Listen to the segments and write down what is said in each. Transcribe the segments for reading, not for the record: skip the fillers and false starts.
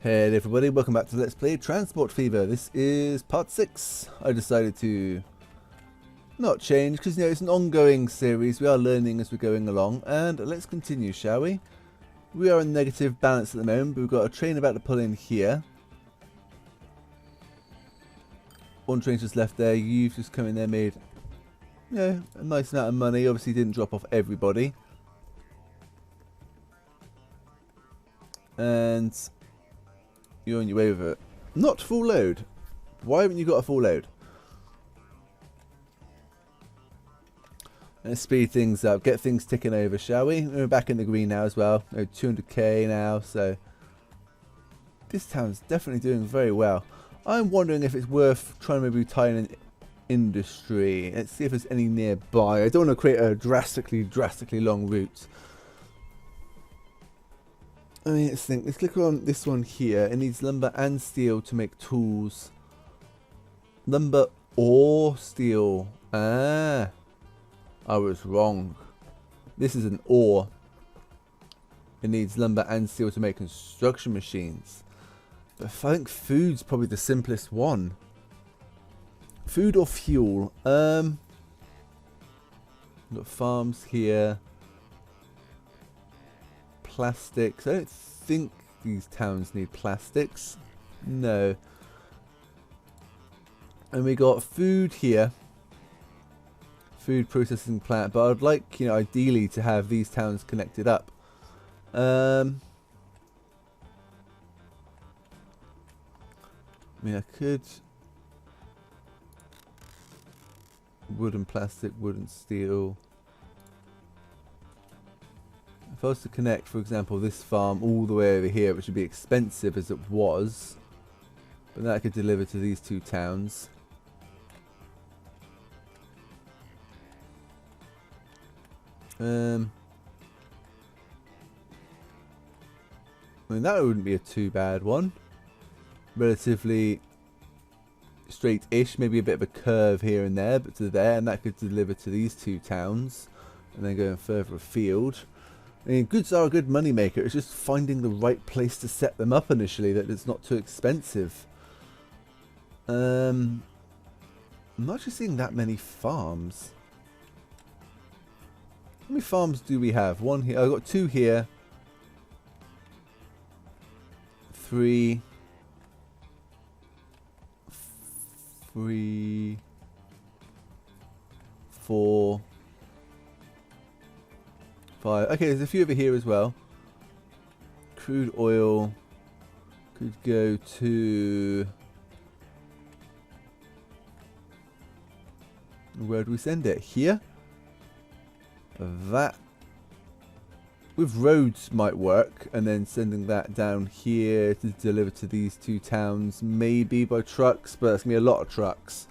Hey everybody, welcome back to Let's Play Transport Fever. This is part 6. I decided to not change because, you know, it's an ongoing series. We are learning as we're going along, and let's continue, shall we? We are in negative balance at the moment, but we've got a train about to pull in here. One train just left there. You've just come in there, made, you know, a nice amount of money. Obviously didn't drop off everybody. And you're on your way with it. Not full load. Why haven't you got a full load? Let's speed things up. Get things ticking over, shall we? We're back in the green now as well. 200k now, so this town's definitely doing very well. I'm wondering if it's worth trying to maybe tie in an industry. Let's see if there's any nearby. I don't want to create a drastically long route. I mean, let's think. Let's click on this one here. It needs lumber and steel to make tools. Lumber or steel. Ah, I was wrong. This is an ore. It needs lumber and steel to make construction machines. But I think food's probably the simplest one. Food or fuel? We've got farms here. Plastics. I don't think these towns need plastics. No. And we got food here. Food processing plant. But I'd like, you know, ideally to have these towns connected up. I mean, I could. Wood and plastic, wood and steel. If I was to connect, for example, this farm all the way over here, which would be expensive as it was, but that could deliver to these two towns. I mean, that wouldn't be a too bad one. Relatively straight-ish, maybe a bit of a curve here and there, but to there, and that could deliver to these two towns, and then going further afield. I mean, goods are a good money maker. It's just finding the right place to set them up initially that it's not too expensive. I'm not actually seeing that many farms. How many farms do we have? One here. I've got two here. 3. 3. 4. 5. Okay, there's a few over here as well. Crude oil could go to. Where do we send it? Here? That. With roads might work, and then sending that down here to deliver to these two towns, maybe by trucks, but that's going to be a lot of trucks.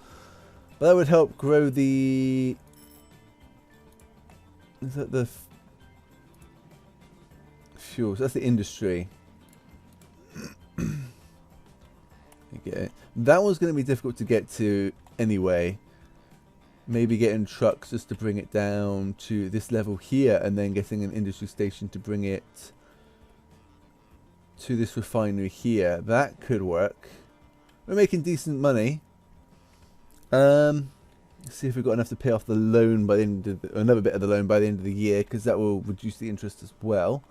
But that would help grow the. Is that the fuels? That's the industry. Okay. That one's going to be difficult to get to anyway. Maybe getting trucks just to bring it down to this level here, and then getting an industry station to bring it to this refinery here. That could work. We're making decent money. Let's see if we've got enough to pay off the loan by the end of another bit of the loan by the end of the year, because that will reduce the interest as well.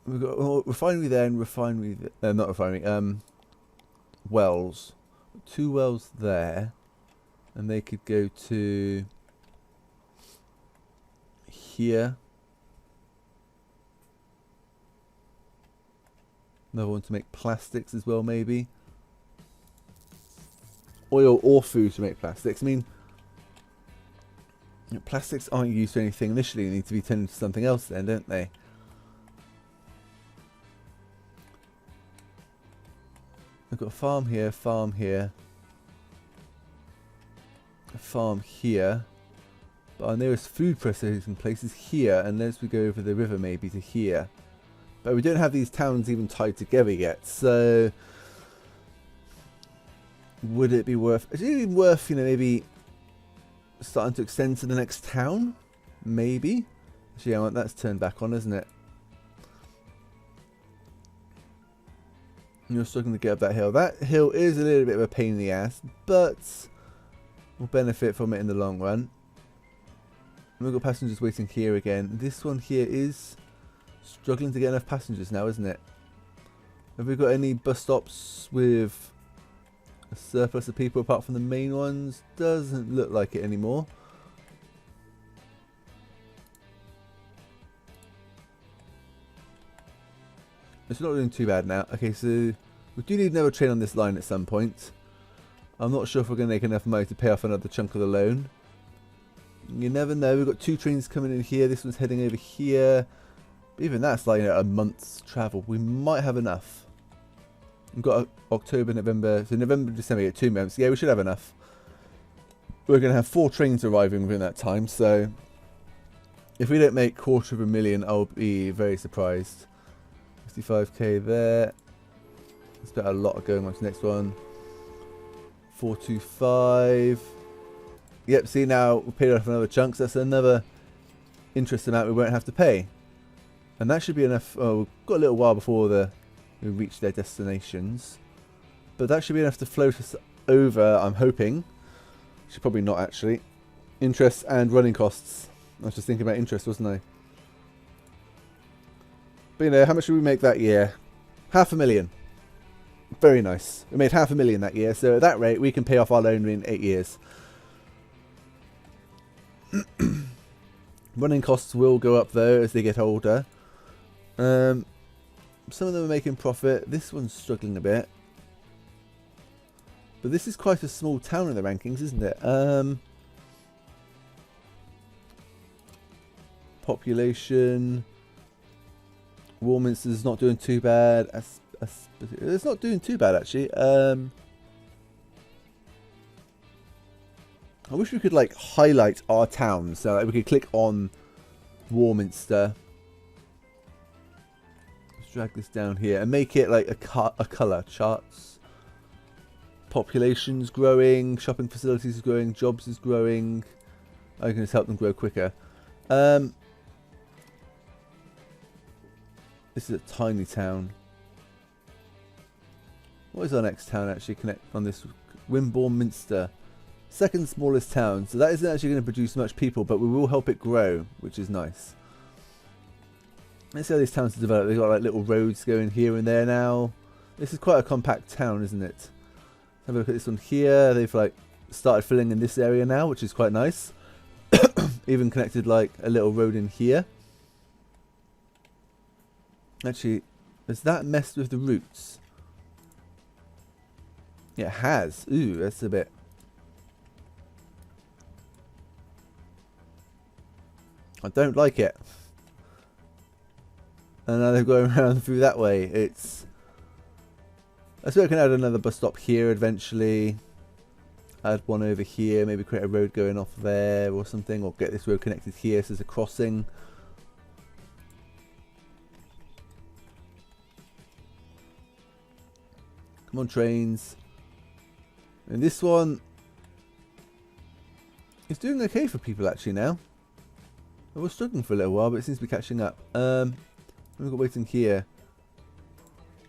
We've got refinery there and refinery not refinery, wells. 2 wells there. And they could go to here. Another one to make plastics as well, maybe. Oil or food to make plastics. I mean, plastics aren't used for anything initially. They need to be turned into something else then, don't they? I've got a farm here, farm here. Farm here, but our nearest food processing place is here, unless we go over the river maybe to here. But we don't have these towns even tied together yet, so would it be worth, you know, maybe starting to extend to the next town. Maybe. Actually, yeah, that's turned back on, isn't it? You're struggling to get up that hill. That hill is a little bit of a pain in the ass, but we'll benefit from it in the long run. And we've got passengers waiting here again. This one here is struggling to get enough passengers now, isn't it? Have we got any bus stops with a surplus of people apart from the main ones? Doesn't look like it anymore. It's not doing too bad now. Okay, so we do need another train on this line at some point. I'm not sure if we're going to make enough money to pay off another chunk of the loan. You never know. We've got 2 trains coming in here. This one's heading over here. Even that's like a month's travel. We might have enough. We've got October, November. So November, December, we get 2 months. Yeah, we should have enough. We're going to have 4 trains arriving within that time. So if we don't make $250,000, I'll be very surprised. 65k there. Let's bet a lot going on to the next one. 425. Yep, see now we paid off another chunk, so that's another interest amount we won't have to pay. And that should be enough. Oh, we've got a little while before we reach their destinations. But that should be enough to float us over, I'm hoping. Should probably not actually. Interest and running costs. I was just thinking about interest, wasn't I? But you know, how much did we make that year? $500,000. Very nice. We made $500,000 that year, so at that rate we can pay off our loan in 8 years. Running costs will go up though as they get older. Some of them are making profit. This one's struggling a bit. But this is quite a small town in the rankings, isn't it? Population. Warminster's not doing too bad. It's not doing too bad actually. I wish we could like highlight our towns, so like, we could click on Warminster. Let's drag this down here and make it like a colour. Charts. Population's growing, shopping facilities is growing, jobs is growing. I can just help them grow quicker. This is a tiny town. What is our next town actually connect on this? Wimborne Minster. Second smallest town. So that isn't actually going to produce much people, but we will help it grow, which is nice. Let's see how these towns develop. They've got like little roads going here and there now. This is quite a compact town, isn't it? Let's have a look at this one here. They've like started filling in this area now, which is quite nice. Even connected like a little road in here. Actually, has that messed with the routes? Yeah, it has. Ooh, that's a bit... I don't like it. And now they're going around through that way. It's... I suppose I can add another bus stop here eventually. Add one over here. Maybe create a road going off there or something. Or get this road connected here so there's a crossing. Come on, trains. And this one is doing okay for people actually now. I was struggling for a little while, but it seems to be catching up. We've got waiting here.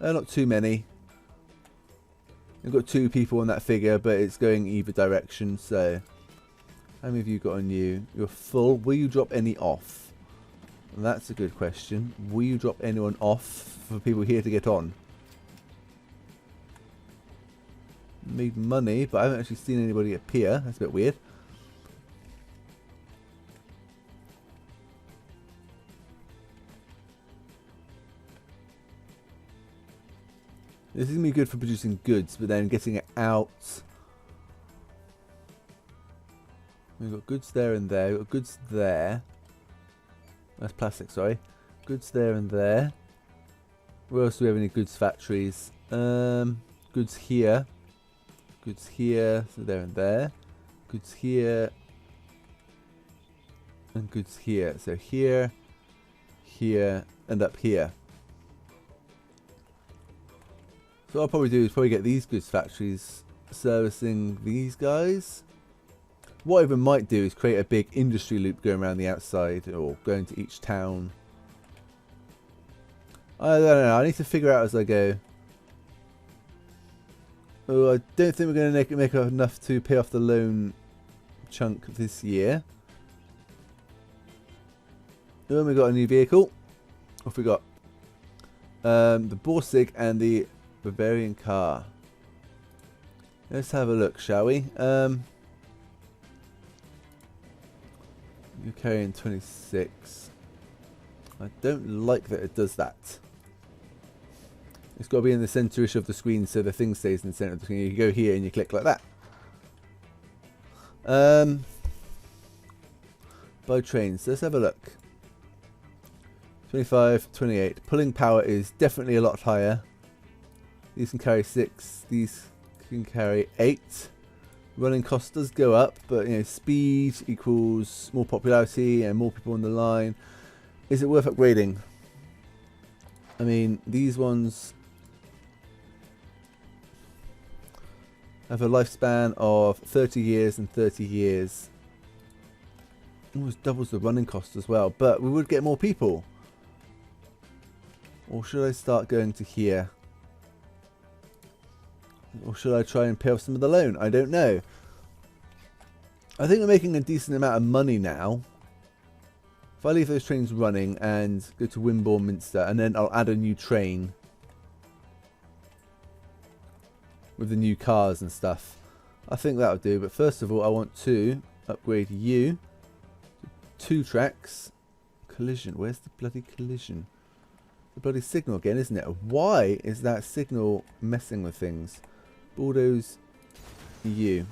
Not too many. We've got 2 people on that figure, but it's going either direction. So, how many of you got on you? You're full. Will you drop any off? That's a good question. Will you drop anyone off for people here to get on? Made money, but I haven't actually seen anybody appear. That's a bit weird. This is going to be good for producing goods, but then getting it out. We've got goods there and there. We've got goods there. That's plastic, sorry. Goods there and there. Where else do we have any goods factories? Goods here. Goods here, so there and there. Goods here. And goods here. So here, here, and up here. So what I'll probably do is probably get these goods factories servicing these guys. What I even might do is create a big industry loop going around the outside or going to each town. I don't know. I need to figure out as I go. Oh, I don't think we're going to make enough to pay off the loan chunk this year. Oh, we got a new vehicle. What have we got? The Borsig and the Bavarian car. Let's have a look, shall we? You're carrying 26. I don't like that it does that. It's got to be in the centre-ish of the screen so the thing stays in the centre of the screen. You go here and you click like that. By trains, let's have a look. 25, 28. Pulling power is definitely a lot higher. These can carry 6. These can carry 8. Running cost does go up, but you know, speed equals more popularity and more people on the line. Is it worth upgrading? I mean, these ones have a lifespan of 30 years and 30 years. Almost doubles the running cost as well, but we would get more people. Or should I start going to here? Or should I try and pay off some of the loan? I don't know. I think we're making a decent amount of money now. If I leave those trains running and go to Wimborne Minster, and then I'll add a new train with the new cars and stuff. I think that'll do, but first of all I want to upgrade you to 2 tracks. Collision, where's the bloody collision? The bloody signal again, isn't it? Why is that signal messing with things? Bulldoze you.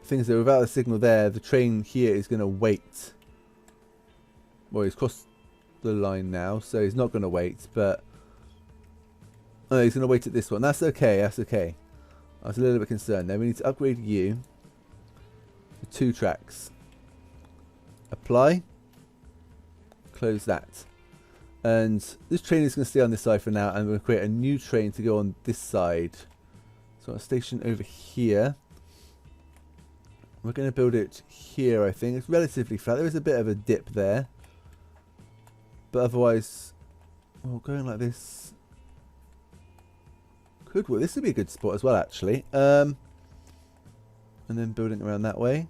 Things that without the signal there, the train here is going to wait. Well, he's crossed the line now, so he's not going to wait, but oh, he's going to wait at this one. That's okay, that's okay. I was a little bit concerned there. We need to upgrade you to 2 tracks. Apply. Close that. And this train is going to stay on this side for now, and we're going to create a new train to go on this side. So a station over here. We're going to build it here, I think. It's relatively flat. There is a bit of a dip there. But otherwise, well, going like this could work. This would be a good spot as well, actually. And then building around that way.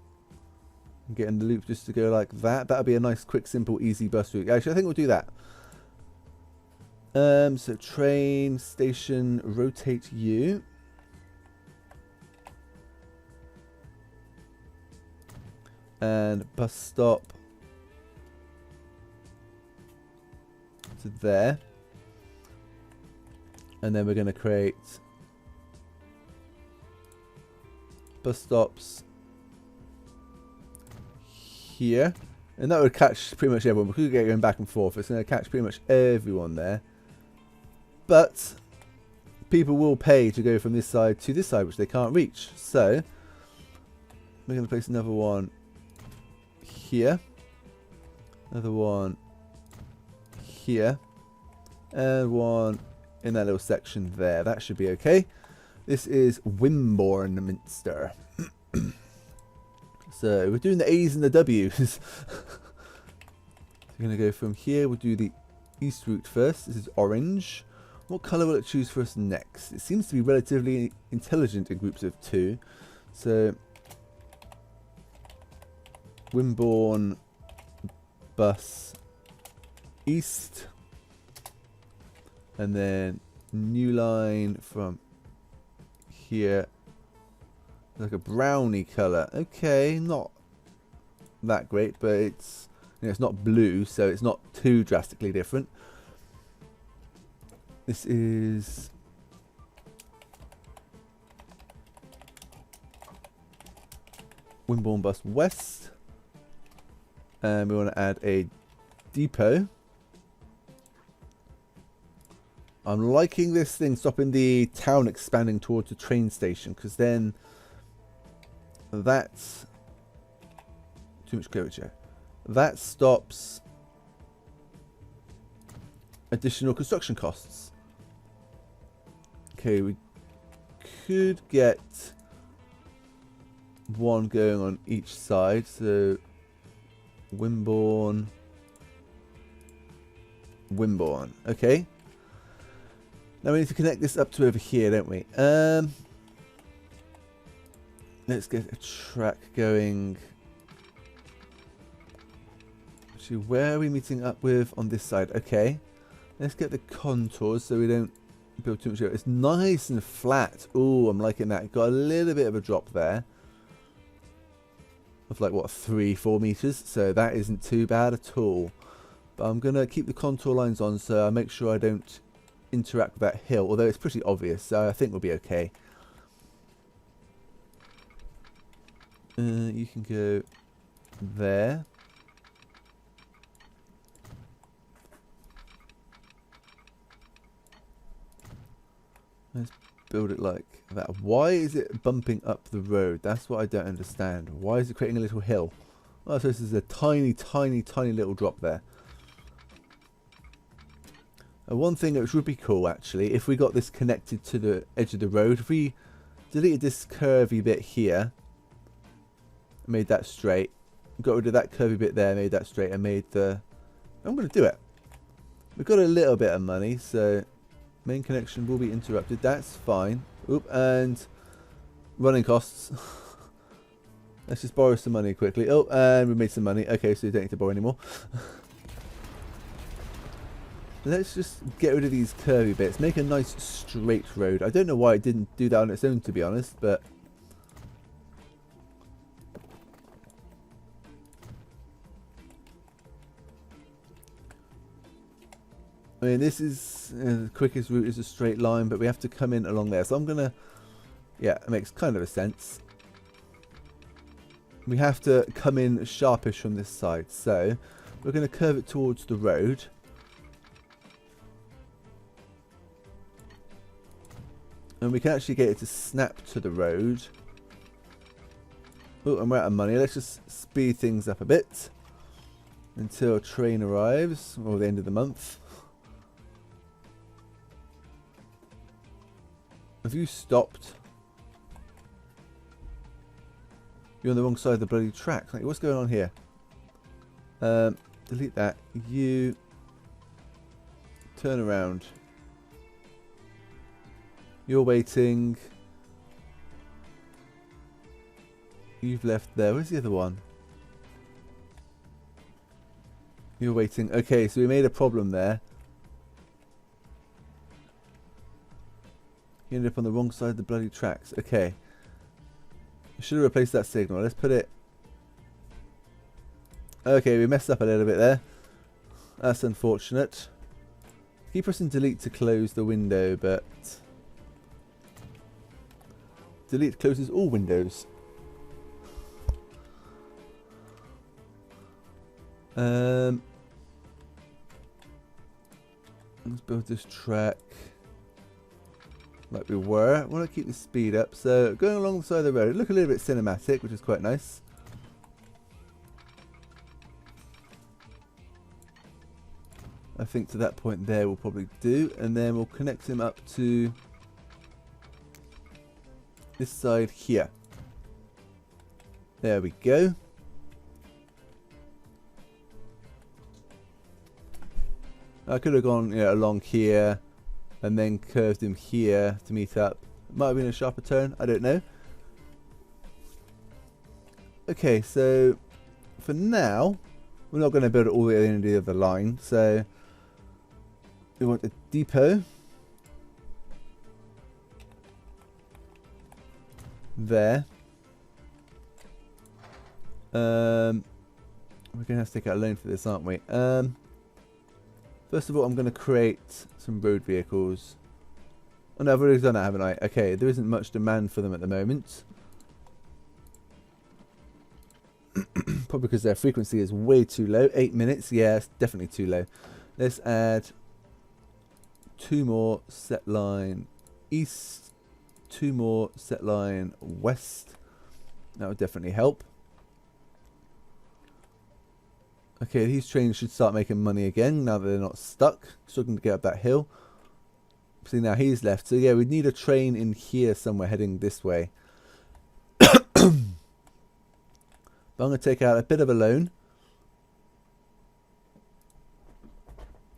And getting the loop just to go like that. That would be a nice, quick, simple, easy bus route. Actually, I think we'll do that. So train, station, rotate you. And bus stop to there. And then we're going to create bus stops here. And that would catch pretty much everyone. We could get going back and forth. It's going to catch pretty much everyone there. But people will pay to go from this side to this side, which they can't reach. So we're going to place another one here, another one here, and one in that little section there. That should be okay. This is Wimborne Minster. So we're doing the A's and the W's. We're going to go from here. We'll do the east route first. This is orange. What colour will it choose for us next? It seems to be relatively intelligent in groups of 2. So Wimborne bus east, and then new line from here, like a brownie colour. Okay, not that great, but it's, you know, it's not blue, so it's not too drastically different. This is Wimborne bus west. And we want to add a depot. I'm liking this thing stopping the town expanding towards the train station, because then that's too much curvature. That stops additional construction costs. Okay, we could get one going on each side. So Wimborne, Wimborne. Okay. Now we need to connect this up to over here, don't we? Let's get a track going. Actually, where are we meeting up with on this side? Okay. Let's get the contours so we don't build too much. It's nice and flat. Oh, I'm liking that. Got a little bit of a drop there. Of like, what, 3-4 meters? So that isn't too bad at all. But I'm going to keep the contour lines on so I make sure I don't interact with that hill. Although it's pretty obvious, so I think we'll be okay. You can go there. Let's build it like that. Why is it bumping up the road? That's what I don't understand. Why is it creating a little hill? Oh, so this is a tiny, tiny, tiny little drop there. One thing which would be cool, actually, if we got this connected to the edge of the road, if we deleted this curvy bit here, made that straight, got rid of that curvy bit there, made that straight, and made the... I'm going to do it. We've got a little bit of money, so main connection will be interrupted. That's fine. Oop, and running costs. Let's just borrow some money quickly. Oh, and we made some money. Okay, so you don't need to borrow anymore. Let's just get rid of these curvy bits. Make a nice straight road. I don't know why it didn't do that on its own, to be honest, but... I mean, this is the quickest route is a straight line, but we have to come in along there. So I'm going to... Yeah, it makes kind of a sense. We have to come in sharpish from this side. So we're going to curve it towards the road. And we can actually get it to snap to the road. Oh, and we're out of money. Let's just speed things up a bit. Until a train arrives. Or the end of the month. Have you stopped? You're on the wrong side of the bloody track. Like, what's going on here? Delete that. You turn around. You're waiting. You've left there. Where's the other one? You're waiting. Okay, so we made a problem there. You ended up on the wrong side of the bloody tracks. Okay. I should have replaced that signal. Let's put it... Okay, we messed up a little bit there. That's unfortunate. Keep pressing delete to close the window, but... Delete closes all windows. Let's build this track like we were. I want to keep the speed up. So going along the side of the road, look a little bit cinematic, which is quite nice. I think to that point there we'll probably do, and then we'll connect him up to this side here. There we go. I could have gone, along here and then curved him here to meet up. Might have been a sharper turn, I don't know. Okay, so for now, we're not going to build it all the way into the other line. So we want a depot there. We're going to have to take out a loan for this, aren't we? First of all, I'm going to create some road vehicles. Oh no, I've already done that, haven't I? Okay, there isn't much demand for them at the moment. Probably because their frequency is way too low. 8 minutes, yeah, it's definitely too low. Let's add 2 more set line east, 2 more set line west. That would definitely help. Okay, these trains should start making money again now that they're not stuck. Struggling to get up that hill. See, now he's left. So yeah, we'd need a train in here somewhere heading this way. But I'm going to take out a bit of a loan.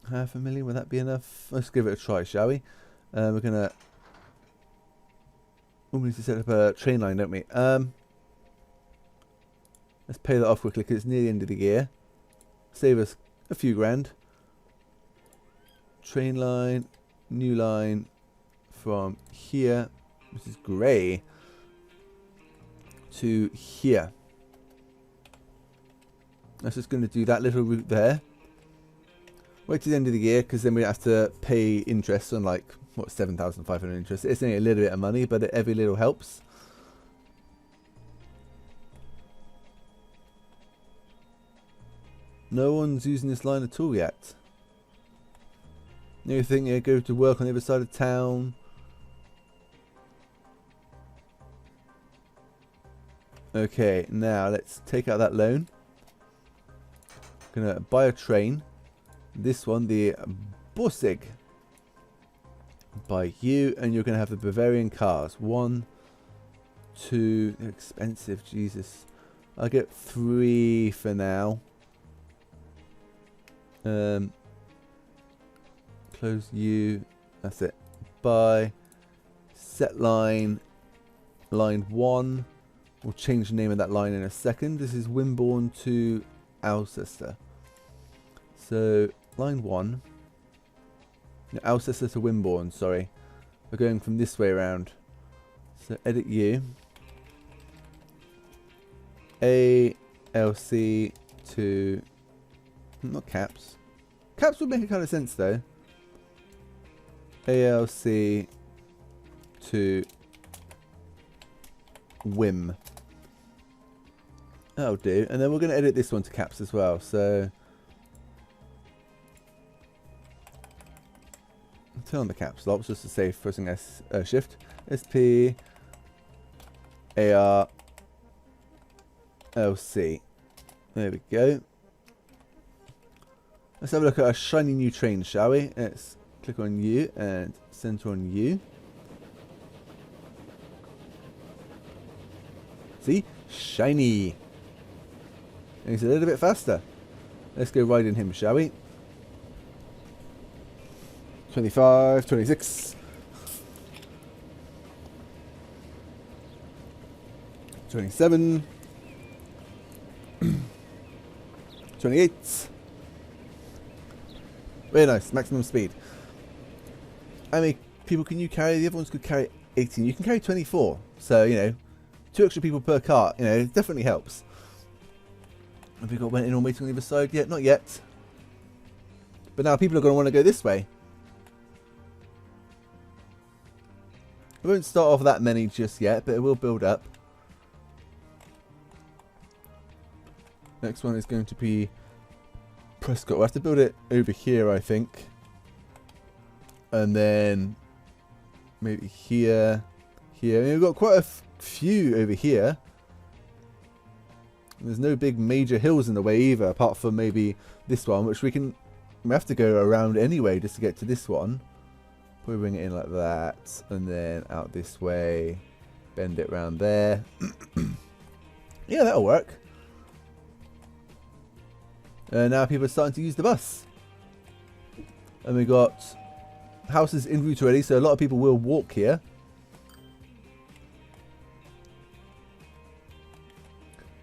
$500,000, would that be enough? Let's give it a try, shall we? We're going to... we need to set up a train line, don't we? Let's pay that off quickly because it's near the end of the year. Save us a few grand. Train line, new line from here, which is grey, to here. That's just going to do that little route there. Wait to the end of the year because then we have to pay interest on like, what, 7,500 interest. It's only a little bit of money, but every little helps. No one's using this line at all yet. You think you go to work on the other side of town. Okay, now let's take out that loan. Gonna buy a train. This one, the Borsig. Buy you, and you're gonna have the Bavarian cars. 1, 2. They're expensive, Jesus. I'll get 3 for now. Close you. That's it. Buy. Set line. Line 1. We'll change the name of that line in a second. This is Wimborne to Alcester. So, line 1. No, Alcester to Wimborne, sorry. We're going from this way around. So, edit you. ALC to... not caps. Caps would make a kind of sense, though. ALC to Wim. That'll do. And then we're going to edit this one to caps as well. So turn on the caps locks just to save pressing shift. SP AR LC. There we go. Let's have a look at our shiny new train, shall we? Let's click on you and center on you. See? Shiny. And he's a little bit faster. Let's go ride in him, shall we? 25, 26. 27. 28. Very nice. Maximum speed. How many people can you carry? The other ones could carry 18. You can carry 24. So, you know, 2 extra people per cart. You know, it definitely helps. Have we got went in or waiting on the other side yet? Not yet. But now people are going to want to go this way. We won't start off that many just yet, but it will build up. Next one is going to be Prescott. We'll have to build it over here, I think. And then maybe here. Here. I mean, we've got quite a few over here. There's no big major hills in the way either, apart from maybe this one, which we have to go around anyway just to get to this one. Probably bring it in like that, and then out this way, bend it round there. Yeah, that'll work. Now people are starting to use the bus. And we got houses en route already, so a lot of people will walk here.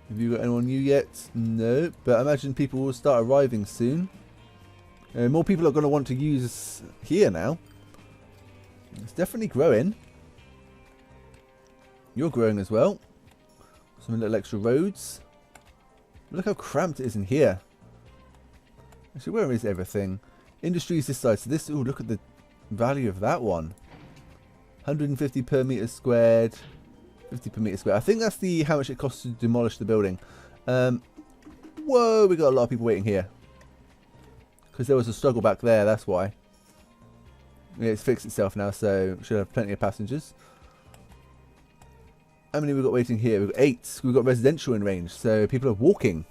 Have you got anyone new yet? No, but I imagine people will start arriving soon. More people are going to want to use here now. It's definitely growing. You're growing as well. Some little extra roads. Look how cramped it is in here. Actually, where is everything? Industries this side. So this, ooh, look at the value of that one. 150 per meter squared. 50 per meter squared. I think that's the how much it costs to demolish the building. Whoa, we got a lot of people waiting here. Because there was a struggle back there, that's why. Yeah, it's fixed itself now, so should have plenty of passengers. How many we got waiting here? We've got 8. We've got residential in range, so people are walking.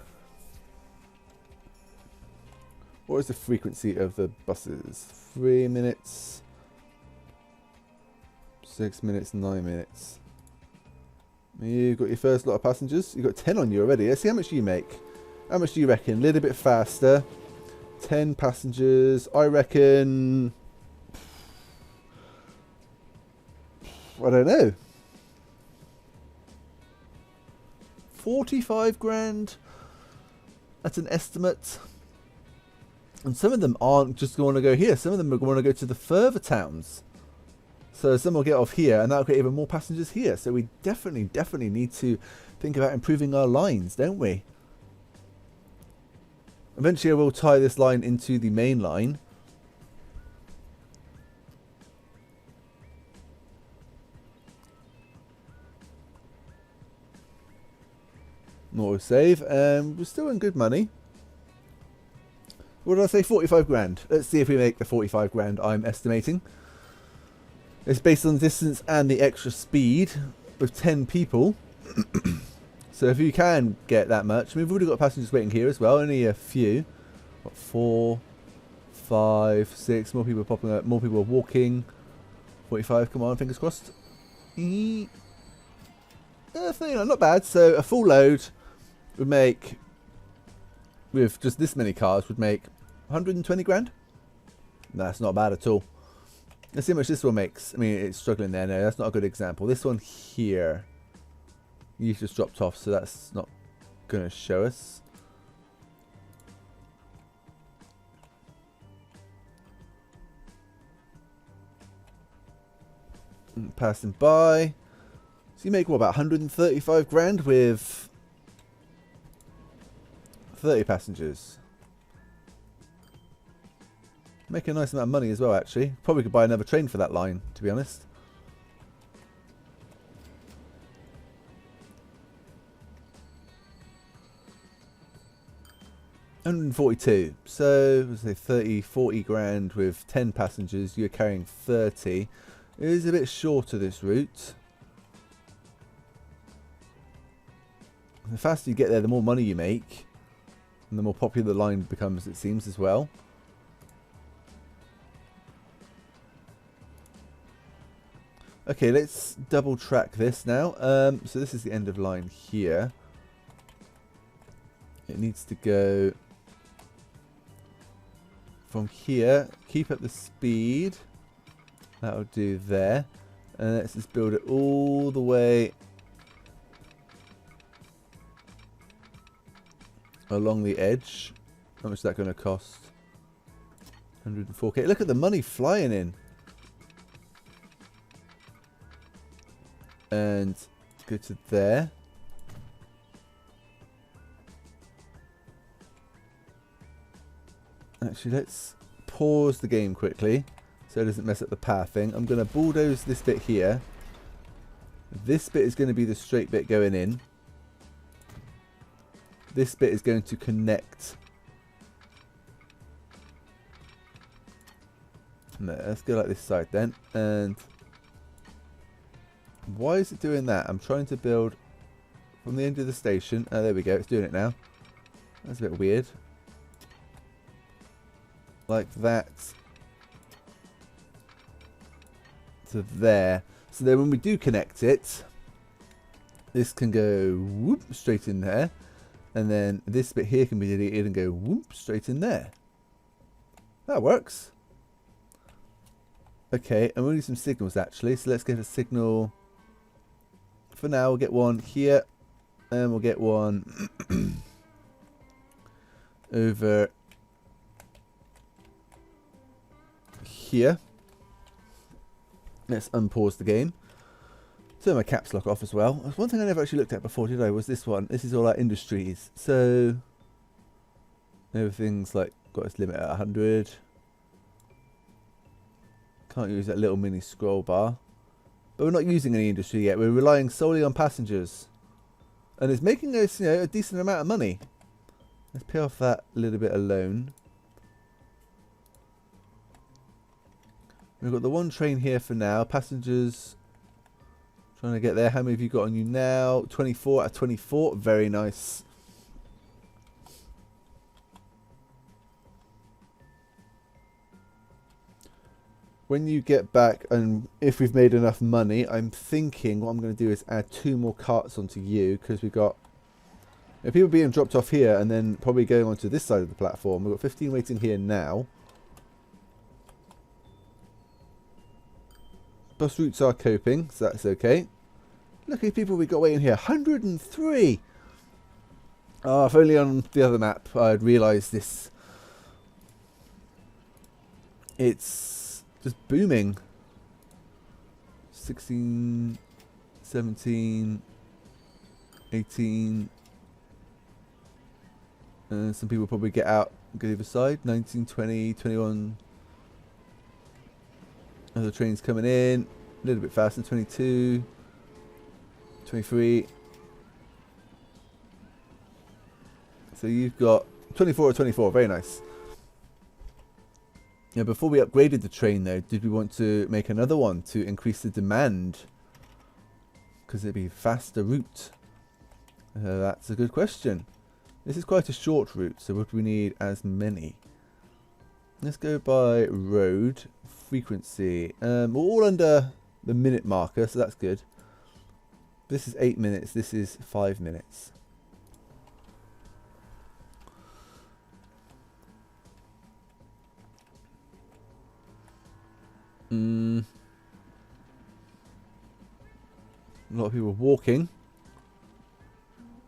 What is the frequency of the buses? 3 minutes. 6 minutes, 9 minutes. You've got your first lot of passengers. You've got 10 on you already. Let's see how much you make. How much do you reckon? A little bit faster. 10 passengers. I reckon... I don't know. 45 grand. That's an estimate. And some of them aren't just going to go here. Some of them are going to go to the further towns. So some will get off here, and that'll get even more passengers here. So we definitely need to think about improving our lines, don't we? Eventually I will tie this line into the main line. Auto save. We're still in good money. What did I say? 45 grand. Let's see if we make the 45 grand I'm estimating. It's based on the distance and the extra speed with 10 people. So if you can get that much, I mean, we've already got passengers waiting here as well, only a few. Got 4, 5, 6, more people popping up, more people are walking. 45, come on, fingers crossed. Not bad. So a full load would make, with just this many cars, would make 120 grand. That's not bad at all. Let's see how much this one makes. I mean, it's struggling there. No, that's not a good example. This one here, you just dropped off, so that's not going to show us. Passing by. So you make what, about 135 grand with 30 passengers. Make a nice amount of money as well, actually. Probably could buy another train for that line, to be honest. $142. So, let's say 30, 40 grand with 10 passengers. You're carrying 30. It is a bit shorter, this route. The faster you get there, the more money you make. And the more popular the line becomes, it seems, as well. Okay, let's double track this now. So this is the end of line here. It needs to go from here. Keep up the speed. That'll do there. And let's just build it all the way along the edge. How much is that going to cost? 104k. Look at the money flying in. And go to there. Actually, let's pause the game quickly so it doesn't mess up the pathing. I'm going to bulldoze this bit here. This bit is going to be the straight bit going in. This bit is going to connect. No, let's go like this side then. And why is it doing that? I'm trying to build from the end of the station. Oh, there we go. It's doing it now. That's a bit weird. Like that to there. So then when we do connect it, this can go whoop straight in there. And then this bit here can be deleted and go whoop straight in there. That works. Okay, and we'll need some signals actually. So let's get a signal. For now, we'll get one here. And we'll get one over here. Let's unpause the game. Turn my caps lock off as well. One thing I never actually looked at before, did I? Was this one. This is all our industries. So everything's like got its limit at 100. Can't use that little mini scroll bar. But we're not using any industry yet. We're relying solely on passengers. And it's making us, you know, a decent amount of money. Let's pay off that little bit alone. We've got the one train here for now. Passengers trying to get there. How many have you got on you now? 24 out of 24. Very nice. when you get back, and if we've made enough money, I'm thinking what I'm going to do is add 2 more carts onto you, because we've got people being dropped off here and then probably going onto this side of the platform. We've got 15 waiting here now. Bus routes are coping, so that's okay. Look at the people we've got waiting here. 103! Oh, if only on the other map I'd realised this. It's just booming. 16, 17, 18. Some people probably get out and go the other side. 19, 20, 21. Other trains coming in. A little bit faster. 22. 23. So you've got 24 or 24. Very nice. Now, before we upgraded the train, though, did we want to make another one to increase the demand? Because it'd be a faster route. That's a good question. This is quite a short route, so would we need as many? Let's go by road frequency. We're all under the minute marker, so that's good. This is 8 minutes. This is 5 minutes. A lot of people walking.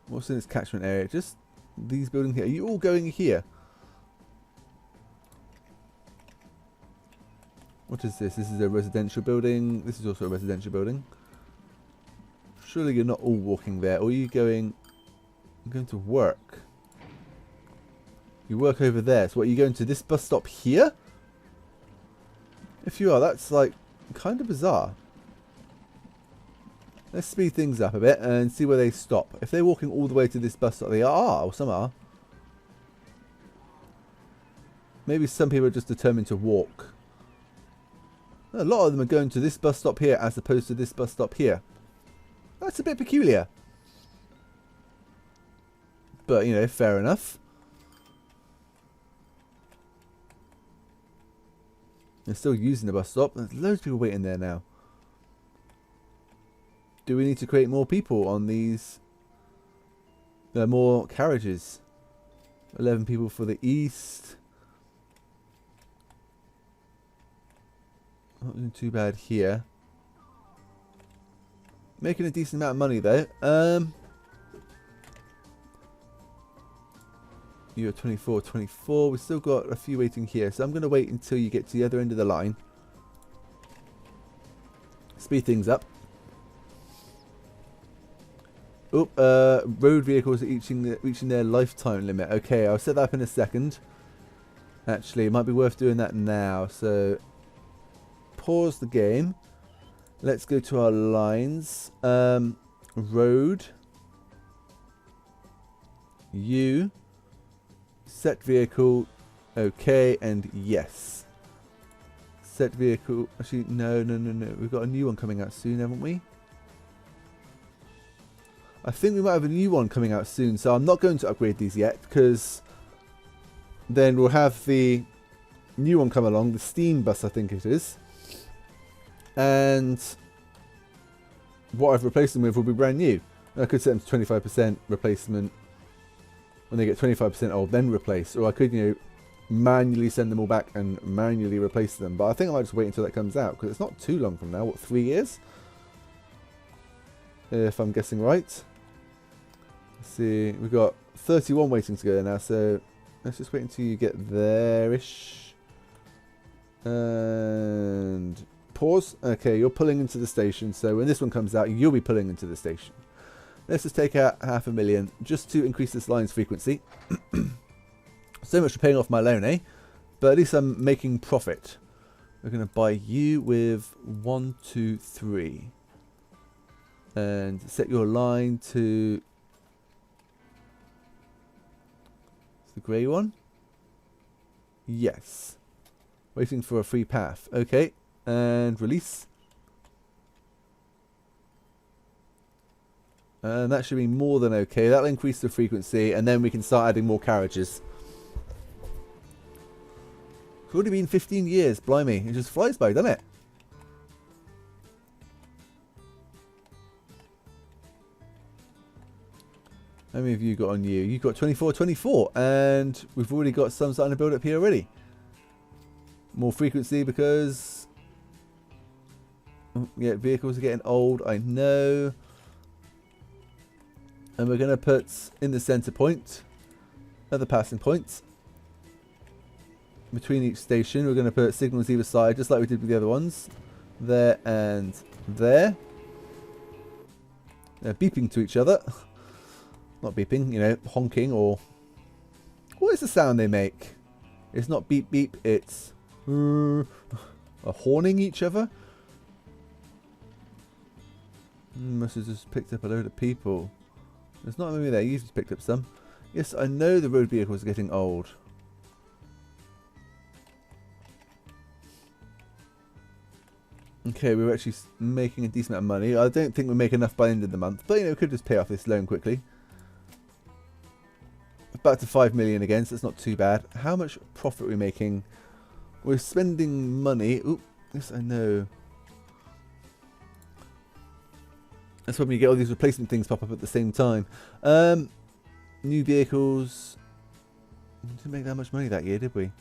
What's in this catchment area? Just these buildings here. Are you all going here? What is this? This is a residential building. This is also a residential building. Surely you're not all walking there. Or are you going... I'm going to work. You work over there. So what, are you going to this bus stop here? If you are, that's like kind of bizarre. Let's speed things up a bit and see where they stop. If they're walking all the way to this bus stop, they are, or some are. Maybe some people are just determined to walk. A lot of them are going to this bus stop here as opposed to this bus stop here. That's a bit peculiar. But, you know, fair enough. They're still using the bus stop. There's loads of people waiting there now. Do we need to create more people on these? There are more carriages. 11 people for the east. Not doing too bad here. Making a decent amount of money though. You're 24, 24. We've still got a few waiting here, so I'm going to wait until you get to the other end of the line. Speed things up. Oop, road vehicles are reaching their lifetime limit. Okay, I'll set that up in a second. Actually, it might be worth doing that now. So, pause the game. Let's go to our lines. Road. U. Set vehicle. Okay, and yes. Set vehicle. Actually, no. We've got a new one coming out soon, haven't we? I think we might have a new one coming out soon, so I'm not going to upgrade these yet, because then we'll have the new one come along, the steam bus I think it is, and what I've replaced them with will be brand new. And I could set them to 25% replacement when they get 25% old, then replace, or I could, you know, manually send them all back and manually replace them, but I think I might just wait until that comes out, because it's not too long from now. What, 3 years? If I'm guessing right. Let's see, we've got 31 waiting to go now, so let's just wait until you get there-ish. And pause. Okay, you're pulling into the station, so when this one comes out, you'll be pulling into the station. Let's just take out 500,000 just to increase this line's frequency. So much for paying off my loan, eh? But at least I'm making profit. We're going to buy you with 1, 2, 3. And set your line to the grey one. Yes. Waiting for a free path. Okay. And release. And that should be more than okay. That'll increase the frequency, and then we can start adding more carriages. It's already been 15 years, blimey. It just flies by, doesn't it? How many of you got on you? You've got 24, and we've already got some starting to build up here already. More frequency because... yeah, vehicles are getting old, I know. And we're going to put in the centre point, at the passing points. Between each station, we're going to put signals either side, just like we did with the other ones. There and there. They're beeping to each other. Not beeping, you know, honking or... what is the sound they make? It's not beep beep, it's... horning each other? Must have just picked up a load of people. There's not many there, you just picked up some. Yes, I know the road vehicles are getting old. Okay, we're actually making a decent amount of money. I don't think we'll make enough by the end of the month, but you know, we could just pay off this loan quickly. Back to 5 million again, so it's not too bad. How much profit are we making? We're spending money. Oop, yes, I know. That's when we get all these replacement things pop up at the same time. New vehicles. We didn't make that much money that year, did we?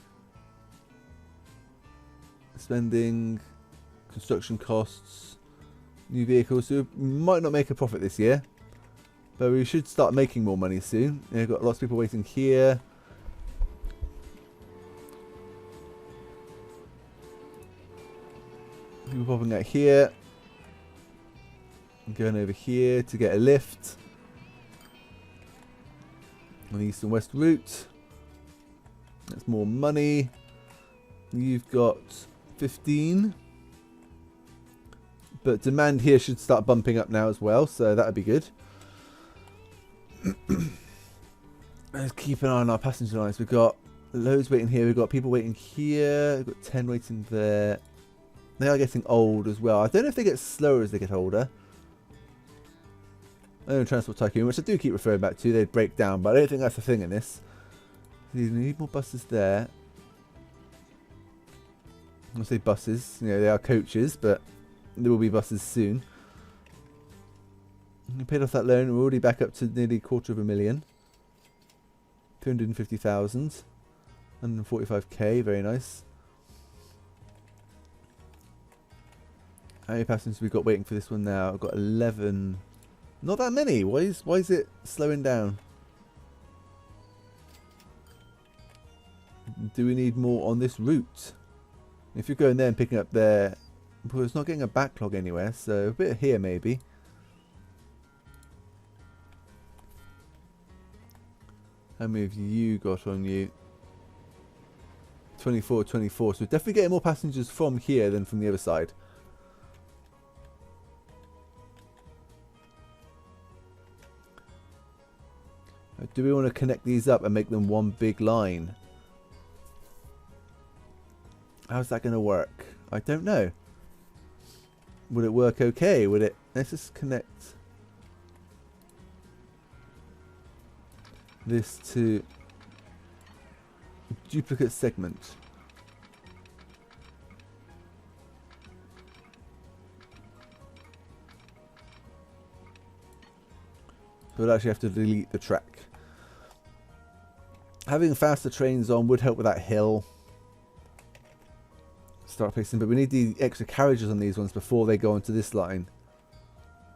Spending, construction costs, new vehicles. So we might not make a profit this year, but we should start making more money soon. We've got lots of people waiting here. People popping out here. Going over here to get a lift on the east and west route. That's more money. You've got 15, but demand here should start bumping up now as well, so that would be good. Let's keep an eye on our passenger lines. We've got loads waiting here. We've got people waiting here. We've got 10 waiting there. They are getting old as well. I don't know if they get slower as they get older. Transport Tycoon, which I do keep referring back to, they'd break down, but I don't think that's the thing in this. You need more buses there. I say buses, you know, they are coaches, but there will be buses soon. We paid off that loan, we're already back up to nearly 250,000. 250,000. 145k, very nice. How many passengers we've got waiting for this one now? I've got 11. Not that many. Why is it slowing down? Do we need more on this route? If you're going there and picking up there, well, it's not getting a backlog anywhere, so a bit here maybe. How many have you got on you? 24. So we're definitely getting more passengers from here than from the other side. Do we want to connect these up and make them one big line? How's that going to work? I don't know. Would it work okay? Would it... let's just connect this to duplicate segment. So we'll actually have to delete the track. Having faster trains on would help with that hill. Start placing, but we need the extra carriages on these ones before they go onto this line.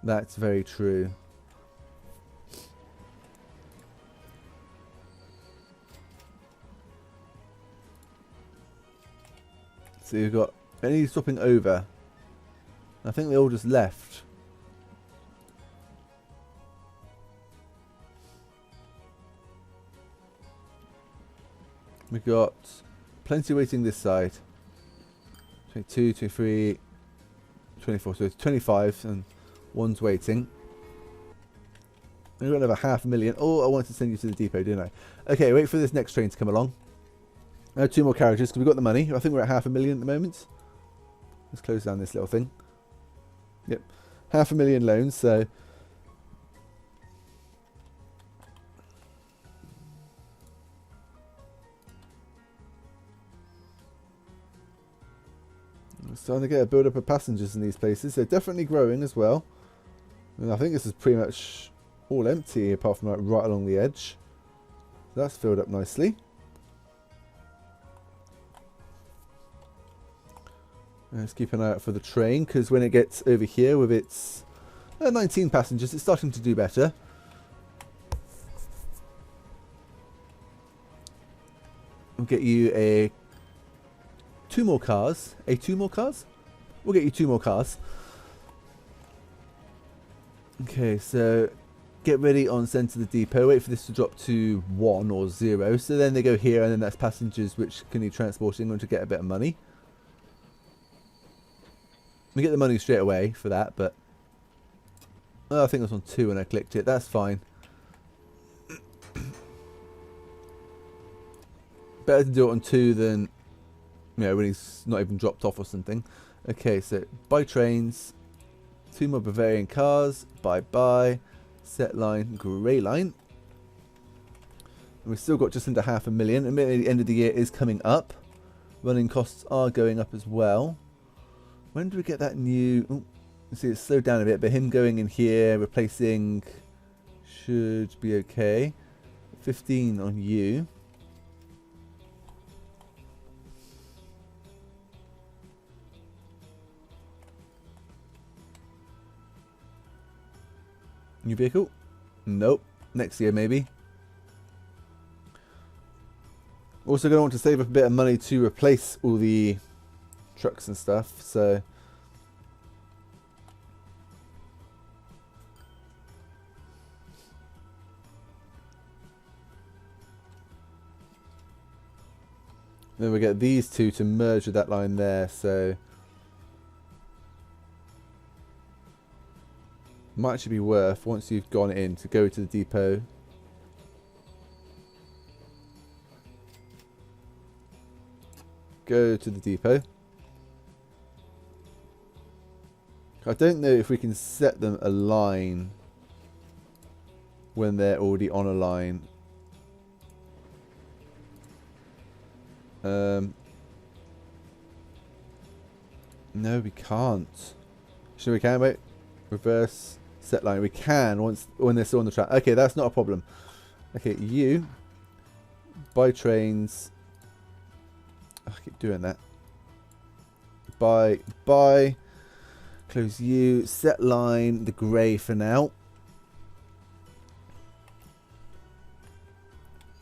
That's very true. So you've got any swapping over. I think they all just left. We've got plenty waiting this side. 22, 23, 24. So it's 25 and one's waiting. We've got another 500,000. Oh, I wanted to send you to the depot, didn't I? Okay, wait for this next train to come along. 2 more carriages because we've got the money. I think we're at 500,000 at the moment. Let's close down this little thing. Yep. 500,000 loans, so... Starting to get a build up of passengers in these places. They're definitely growing as well. And I think this is pretty much all empty apart from like right along the edge. That's filled up nicely. Let's keep an eye out for the train, because when it gets over here with its 19 passengers, it's starting to do better. We'll get you two more cars. We'll get you 2 more cars. Okay, so get ready on send to the depot. Wait for this to drop to 1 or 0. So then they go here, and then that's passengers which can need transporting and to get a bit of money. We get the money straight away for that, but I think it was on 2 when I clicked it. That's fine. Better to do it on 2 than, you know, when he's not even dropped off or something. Okay, so buy trains, 2 more Bavarian cars, bye. Set line, grey line. And we've still got just under 500,000. Admittedly, the end of the year is coming up. Running costs are going up as well. When do we get that new... Ooh, you see, it's slowed down a bit, but him going in here, replacing, should be okay. 15 on you. New vehicle? Nope. Next year, maybe. Also going to want to save up a bit of money to replace all the trucks and stuff, so then we get these 2 to merge with that line there, so might actually be worth, once you've gone in, to go to the depot. Go to the depot. I don't know if we can set them a line when they're already on a line. No, we can't. Sure we can, wait. Reverse set line. We can when they're still on the track. Okay, that's not a problem. Okay, you buy trains. I keep doing that. Buy. Close you. Set line the grey for now.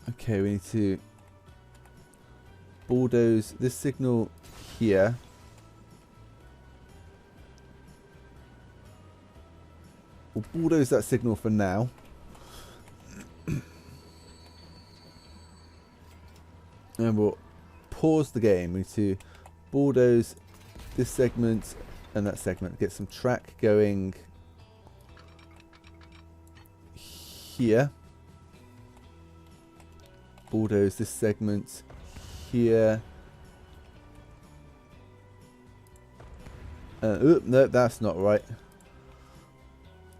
Okay, we need to bulldoze this signal here. We'll bulldoze that signal for now. And we'll pause the game. We need to bulldoze this segment and that segment. Get some track going here. Bulldoze this segment here. Oop, no, that's not right.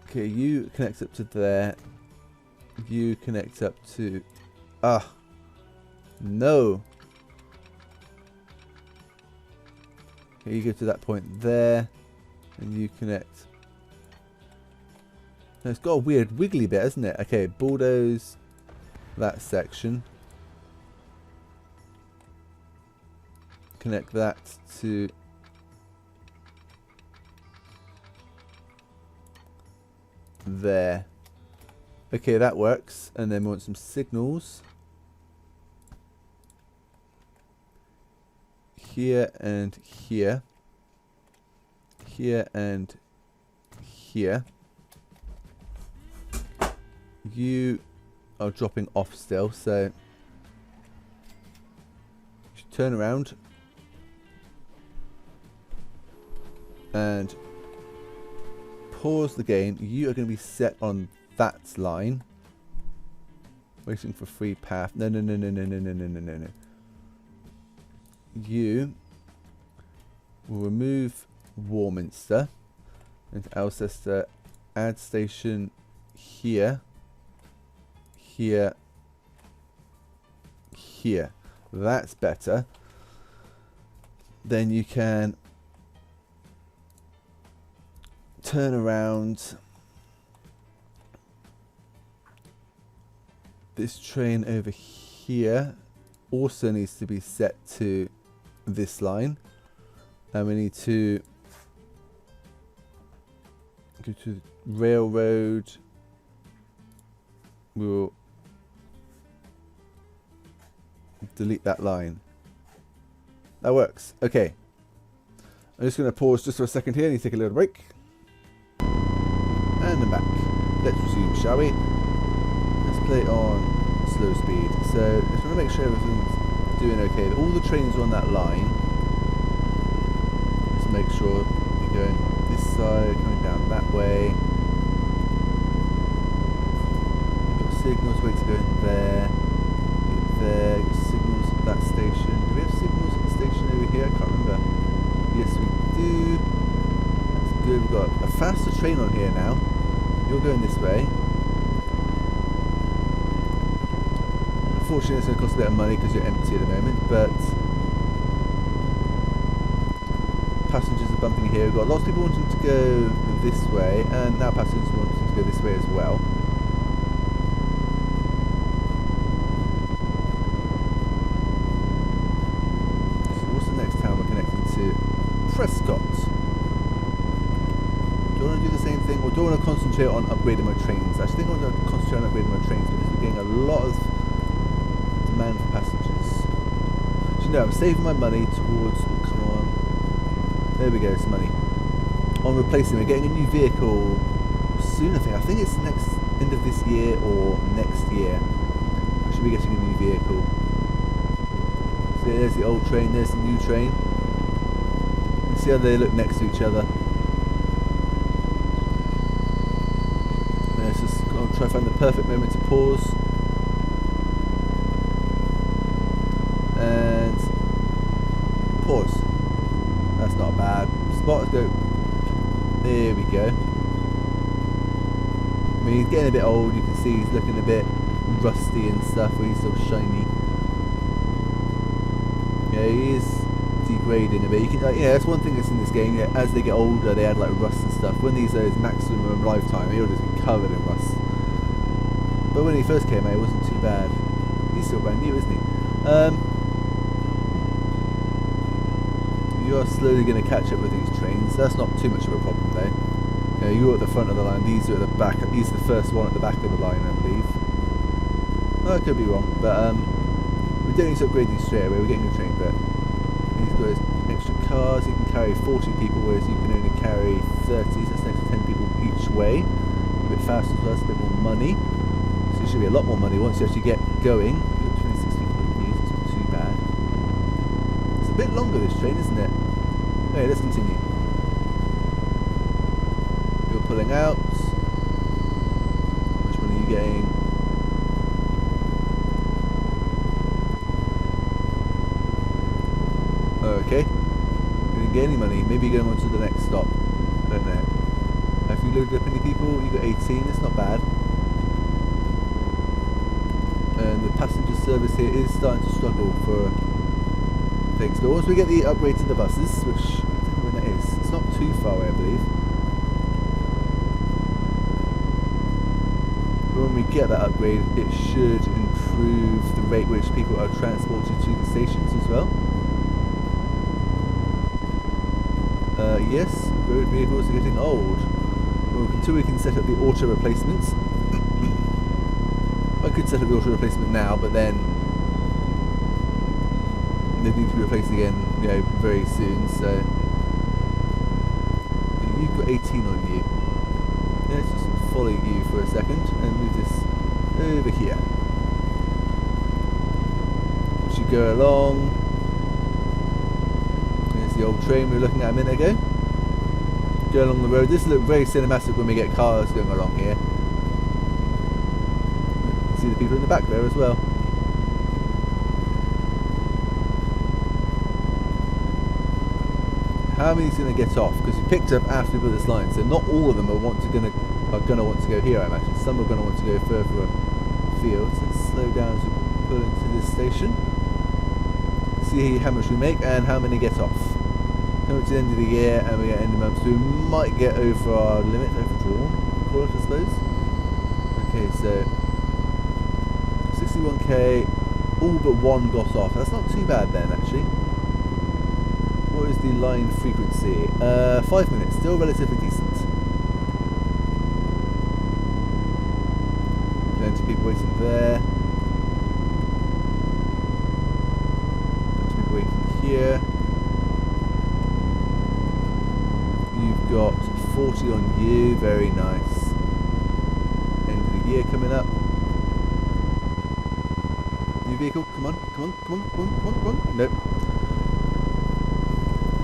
Okay, you connect up to there. You connect up to... no. Okay, you go to that point there. And you connect. No, it's got a weird wiggly bit, hasn't it? Okay, bulldoze that section. Connect that to... there. Okay, that works. And then we want some signals. Here and here. Here and here. You are dropping off still, so turn around and pause the game. You are going to be set on that line. Waiting for free path. No. You will remove Warminster and Alcester. Add station here. Here. Here. That's better. Then you can turn around. This train over here also needs to be set to this line. And we need to go to the railroad. We'll delete that line. That works. Okay. I'm just going to pause just for a second here. I need to take a little break. And I'm back. Let's resume, shall we? Let's play it on slow speed. So, just want to make sure everything's doing okay. All the trains are on that line. Just make sure you're going this side, coming down that way. You've got signals waiting to go in there. There. You've got signals at that station. Do we have signals at the station over here? I can't remember. Yes, we do. That's good. We've got a faster train on here now. You're going this way. Unfortunately, it's going to cost a bit of money because you're empty at the moment, but passengers are bumping here. We've got lots of people wanting to go this way, and now passengers wanting to go this way as well. So what's the next town we're connecting to? Prescott. Do I want to do the same thing, or do I want to concentrate on upgrading my trains? I actually think I want to concentrate on upgrading my trains because we're getting a lot of demand for passengers. So, you know, I'm saving my money towards, oh, come on, there we go, some money. On replacing, we're getting a new vehicle soon, I think it's next end of this year or next year. I should be getting a new vehicle. So there's the old train, there's the new train. You see how they look next to each other. Let's just I'll try to find the perfect moment to pause. And pause. That's not a bad spot. Let's go. There we go. I mean, he's getting a bit old. You can see he's looking a bit rusty and stuff, but he's still shiny. Yeah, he is degrading a bit. You can, yeah, that's one thing that's in this game. Yeah, as they get older, they add like rust and stuff. When these are his maximum lifetime, he'll just be covered in rust. But when he first came out, it wasn't too bad. He's still brand new, isn't he? You are slowly going to catch up with these trains. That's not too much of a problem though. You know, you're at the front of the line, these are at the back. He's the first one at the back of the line, I believe. Oh, I could be wrong, but we don't need to upgrade these straight away. We're getting a train, but he's got his extra cars. He can carry 40 people, whereas you can only carry 30. So that's an extra 10 people each way. A bit faster as well, that's a bit more money. So it should be a lot more money once you actually get going. You've got 26 people to use. It's not too bad. It's a bit longer, this train, isn't it? Okay, let's continue. You're pulling out. How much money are you getting? Okay. You didn't get any money. Maybe you're going on to the next stop. I don't know. Have you loaded up any people? You got 18. That's not bad. And the passenger service here is starting to struggle for things. But once we get the upgrade to the buses, which I don't know when that is. It's not too far away, I believe. But when we get that upgrade, it should improve the rate which people are transported to the stations as well. Yes, road vehicles are getting old. Well, until we can set up the auto replacements. I could set up the auto replacement now, but then they need to be replaced again, you know, very soon. So you've got 18 on you. Let's just follow you for a second and move this over here. We should go along. There's the old train we were looking at a minute ago. Go along the road. This looks very cinematic when we get cars going along here. You can see the people in the back there as well. How many's going to get off? Because we picked up after we put this line, so not all of them are going to want to go here. I imagine some are going to want to go further afield. So let's slow down as we pull into this station. See how much we make and how many get off. Coming to the end of the year and we get end of month, so we might get over our limit, overdrawn, call it I suppose. Okay, so 61k, all but one got off. That's not too bad then actually. What is the line frequency? 5 minutes, still relatively decent. Plenty of people waiting there. Plenty of people waiting here. You've got 40 on you, very nice. End of the year coming up. New vehicle, come on, come on, come on, come on, come on, come on. Nope.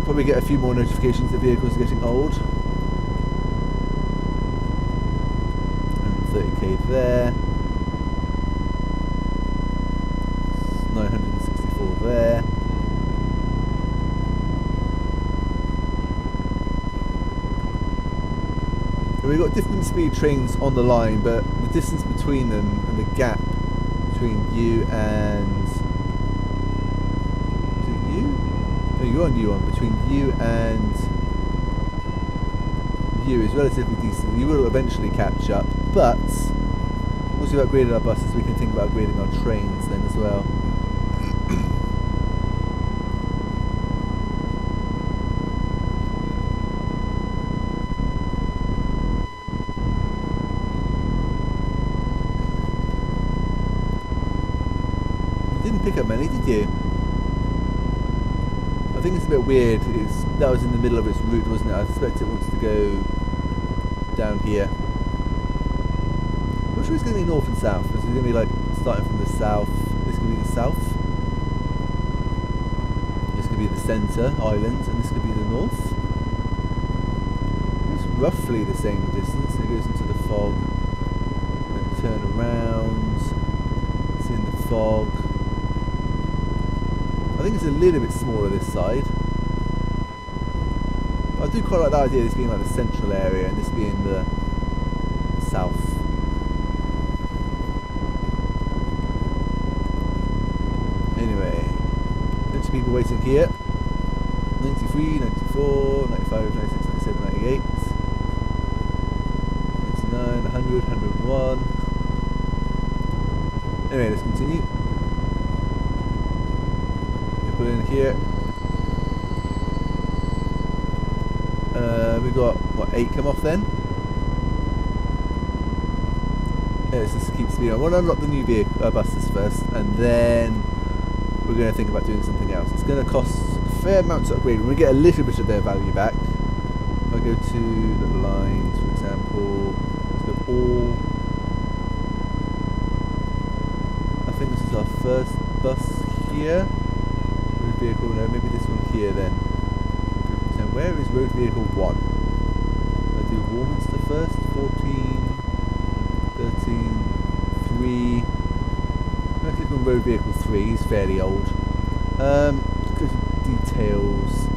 Probably get a few more notifications that vehicles are getting old. 130k there. 964 there. We've got different speed trains on the line, but the distance between them and the gap between you and... Is it you? No, you're on U1. Between you and you is relatively decent. You will eventually catch up, but once we've upgraded our buses, we can think about upgrading our trains then as well. Didn't pick up many, did you? I think it's a bit weird. That was in the middle of its route, wasn't it? I suspect it wants to go down here. I'm not sure it's going to be north and south. Is it going to be like starting from the south? This could be the south. This could be the centre island, and this could be the north. It's roughly the same distance. It goes into the fog, then turn around. It's in the fog. I think it's a little bit smaller this side. I do quite like the idea of this being like the central area and this being the south. Anyway, plenty of people waiting here. 93, 94, 95, 96, 97, 98, 99, 100, 101. Anyway, let's continue. Put in here. We got what, 8 come off then? Yeah, let's just keep speeding. I want to unlock the new vehicle, buses first, and then we're going to think about doing something else. It's going to cost a fair amount to upgrade. We're going to get a little bit of their value back. If I go to the lines, for example, let's go all. I think this is our first bus here. Vehicle, no, maybe this one here then. So where is road vehicle 1? I'll do Warminster first. 14, 13, 3. Let's click on road vehicle 3, he's fairly old. Go to details.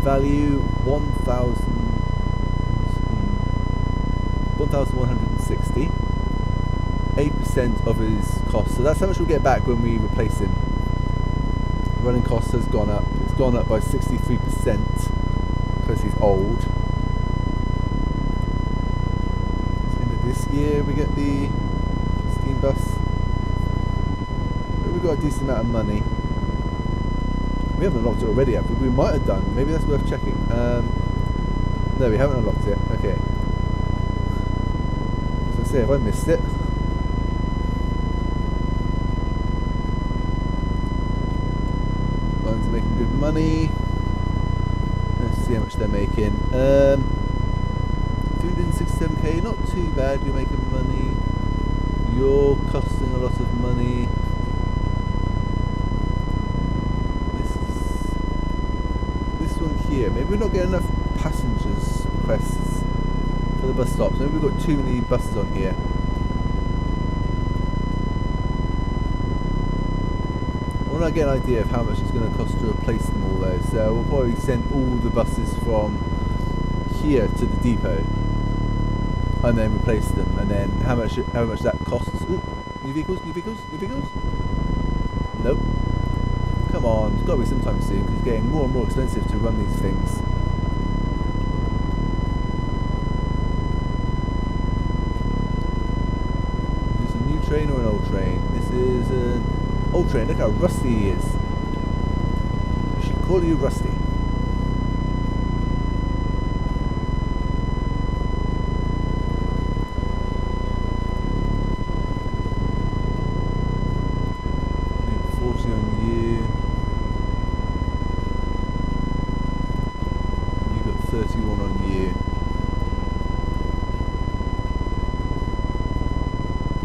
Value 1,160. 8% of his cost. So that's how much we'll get back when we replace him. Running cost has gone up. It's gone up by 63% because he's old. At the end of this year we get the steam bus. But we've got a decent amount of money. We haven't unlocked it already yet, but we might have done. Maybe that's worth checking. No, we haven't unlocked it. Okay. So say, have I missed it? Making good money. Let's see how much they're making. 267k, not too bad. You're making money. You're costing a lot of money. This one here. Maybe we're not getting enough passengers requests for the bus stops. Maybe we've got too many buses on here. I want to get an idea of how much it's going to cost to replace them all though, so we'll probably send all the buses from here to the depot and then replace them, and then how much that costs. Ooh, new vehicles, new vehicles, new vehicles? Nope. Come Come on, it's got to be sometime soon because it's getting more and more expensive to run these things. Is this a new train or an old train? This is an old train. Look how rusty he is. We should call you Rusty.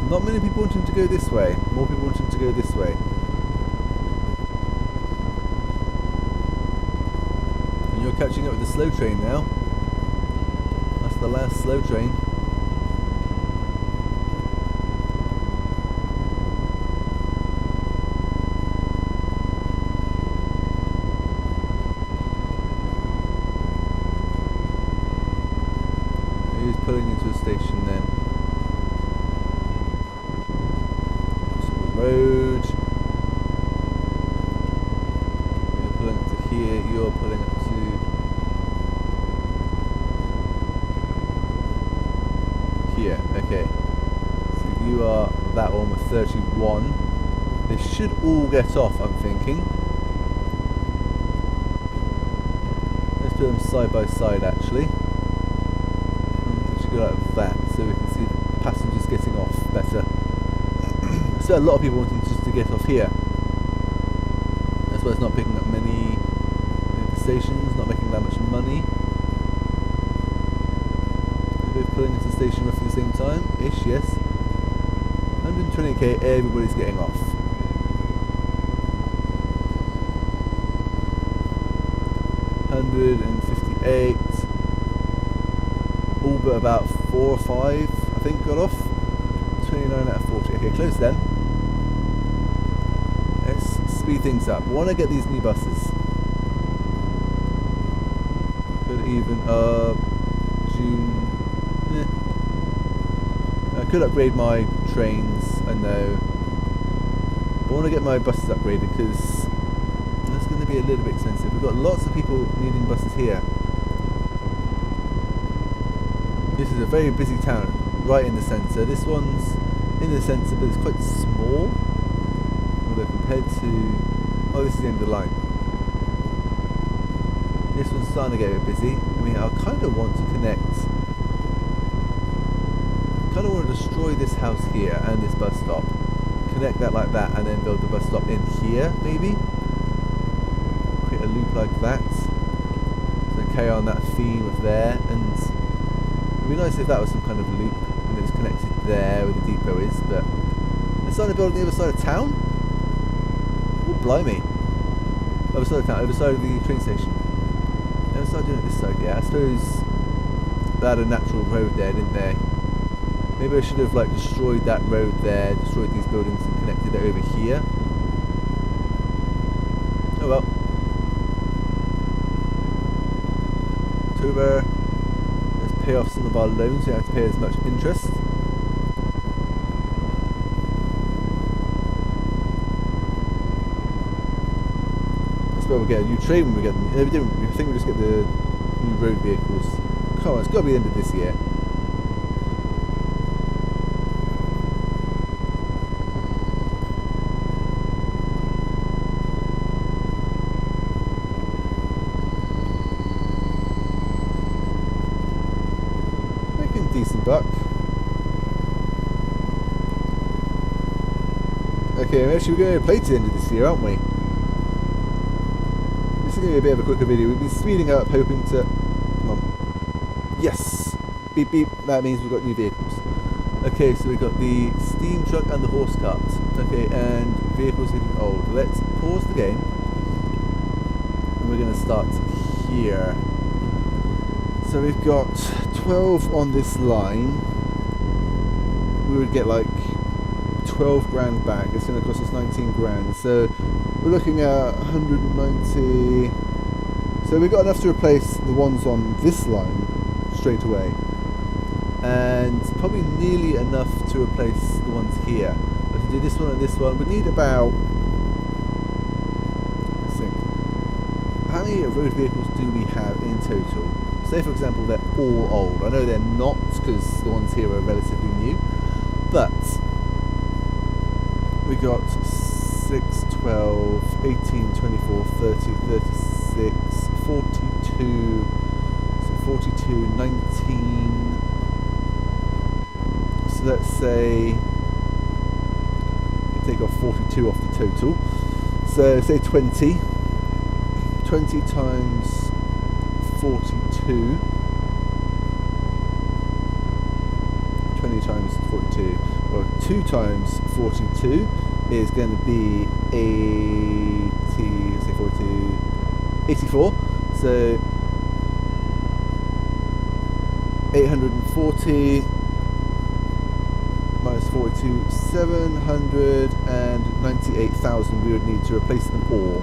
Not many people wanting to go this way. More people wanting to go this way. And you're catching up with the slow train now. That's the last slow train. He's pulling into a station then. Road. You're pulling up to here, you're pulling up to here. Okay. So you are that one with 31. They should all get off, I'm thinking. Let's put them side by side actually. We should go like that so we can see the passengers getting off better. So a lot of people wanting just to get off here. That's why it's not picking up many the stations, not making that much money. We're both pulling into the station roughly the same time, ish, yes. 120k, everybody's getting off. $158. All but about 4 or 5, I think, got off. 29 out of 40. Okay, close then. Let's speed things up. Want to get these new buses. Could even June. I could upgrade my trains. I know. But I want to get my buses upgraded because that's going to be a little bit expensive. We've got lots of people needing buses here. This is a very busy town, right in the centre. This one's in the centre, but it's quite small. Although compared to, oh, this is the end of the line. This one's starting to get a bit busy. I mean, I kind of want to connect. Kind of want to destroy this house here and this bus stop. Connect that like that, and then build the bus stop in here, maybe. Create a loop like that. So carry on that theme of there, and it'd be nice if that was some kind of loop and it was connected there where the depot is. But they're starting to build on the other side of town. Oh, blimey! Other side of town, other side of the train station. They started doing it this side, yeah. I suppose they had a natural road there, didn't they? Maybe I should have like destroyed that road there, destroyed these buildings and connected it over here. Oh well. October. Let's pay off some of our loans, so we don't have to pay as much interest. I suppose we'll get a new train when we get them. No, we don't. I think we'll just get the new road vehicles. Come on, it's got to be the end of this year. Decent buck. Okay, actually we're going to play to the end of this year, aren't we? This is going to be a bit of a quicker video. We've been speeding up, hoping to... Come on. Yes! Beep beep. That means we've got new vehicles. Okay, so we've got the steam truck and the horse cart. Okay, and vehicles getting old. Let's pause the game. And we're going to start here. So we've got 12 on this line. We would get like 12 grand back. It's going to cost us 19 grand. So we're looking at 190. So we've got enough to replace the ones on this line straight away. And probably nearly enough to replace the ones here. But to do this one and this one, we need about many road vehicles do we have in total? Say for example they're all old. I know they're not because the ones here are relatively new, but we got 6, 12, 18, 24, 30, 36, 42, so 42, 19, so let's say, you take off 42 off the total, so say 20 times 42, 20 times 42, well 2 times 42 is going to be 80, say 42, 84, so 840 minus 42, 798,000 we would need to replace them all,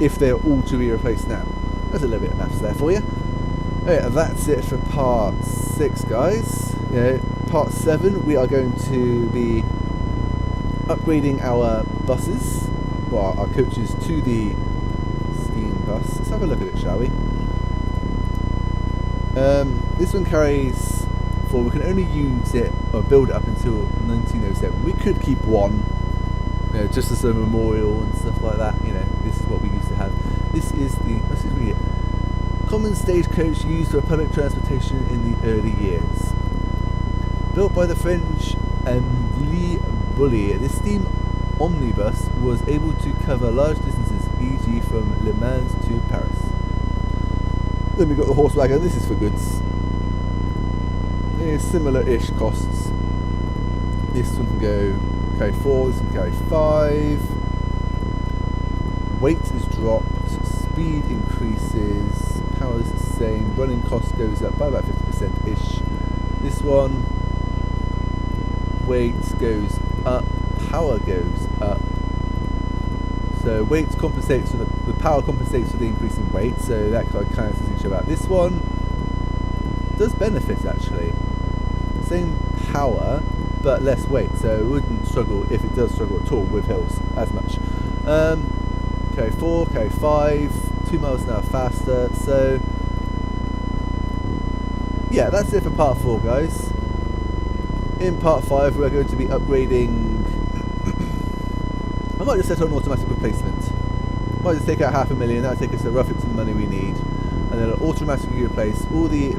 if they're all to be replaced now. There's a little bit of maths there for you. Okay, that's it for part 6, guys. Part 7 we are going to be upgrading our buses, well our coaches, to the steam bus. Let's have a look at it, shall we? This one carries 4. We can only use it or build it up until 1907. We could keep one, just as a memorial and stuff like that. This is what we used to have. This is the common stagecoach used for public transportation in the early years. Built by the French Lee Bully, this steam omnibus was able to cover large distances, e.g. from Le Mans to Paris. Then we've got the horse wagon. This is for goods. Similar-ish costs. This one can carry 4, this one can carry 5. Weight is dropped, speed increases, power is the same, running cost goes up by about 50%-ish. This one, weight goes up, power goes up. So weight compensates for the power compensates for the increase in weight, so that kind of cancels each other out. This one does benefit actually. Same power, but less weight, so it wouldn't struggle, if it does struggle at all, with hills as much. Carry 4, carry 5, 2 miles an hour faster, so yeah, that's it for part 4, guys. In part 5 we're going to be upgrading, I might just set on automatic replacement. Might just take out $500,000, that'll take us roughly to the money we need, and then it'll automatically replace all the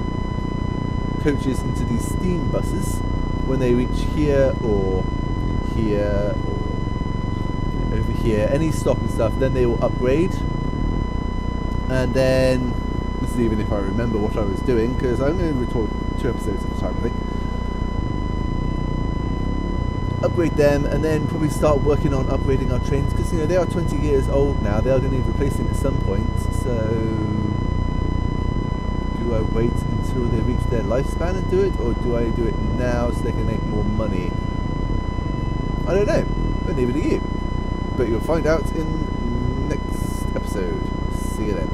coaches into these steam buses when they reach here or here or over here, any stop and stuff, then they will upgrade. And then, this is even if I remember what I was doing, because I'm going to record 2 episodes at a time, I think. Upgrade them, and then probably start working on upgrading our trains, because they are 20 years old now, they are going to need replacing at some point, so do I wait until they reach their lifespan and do it, or do I do it now so they can make more money? I don't know, I'll leave it to you, but you'll find out in next episode. See you then.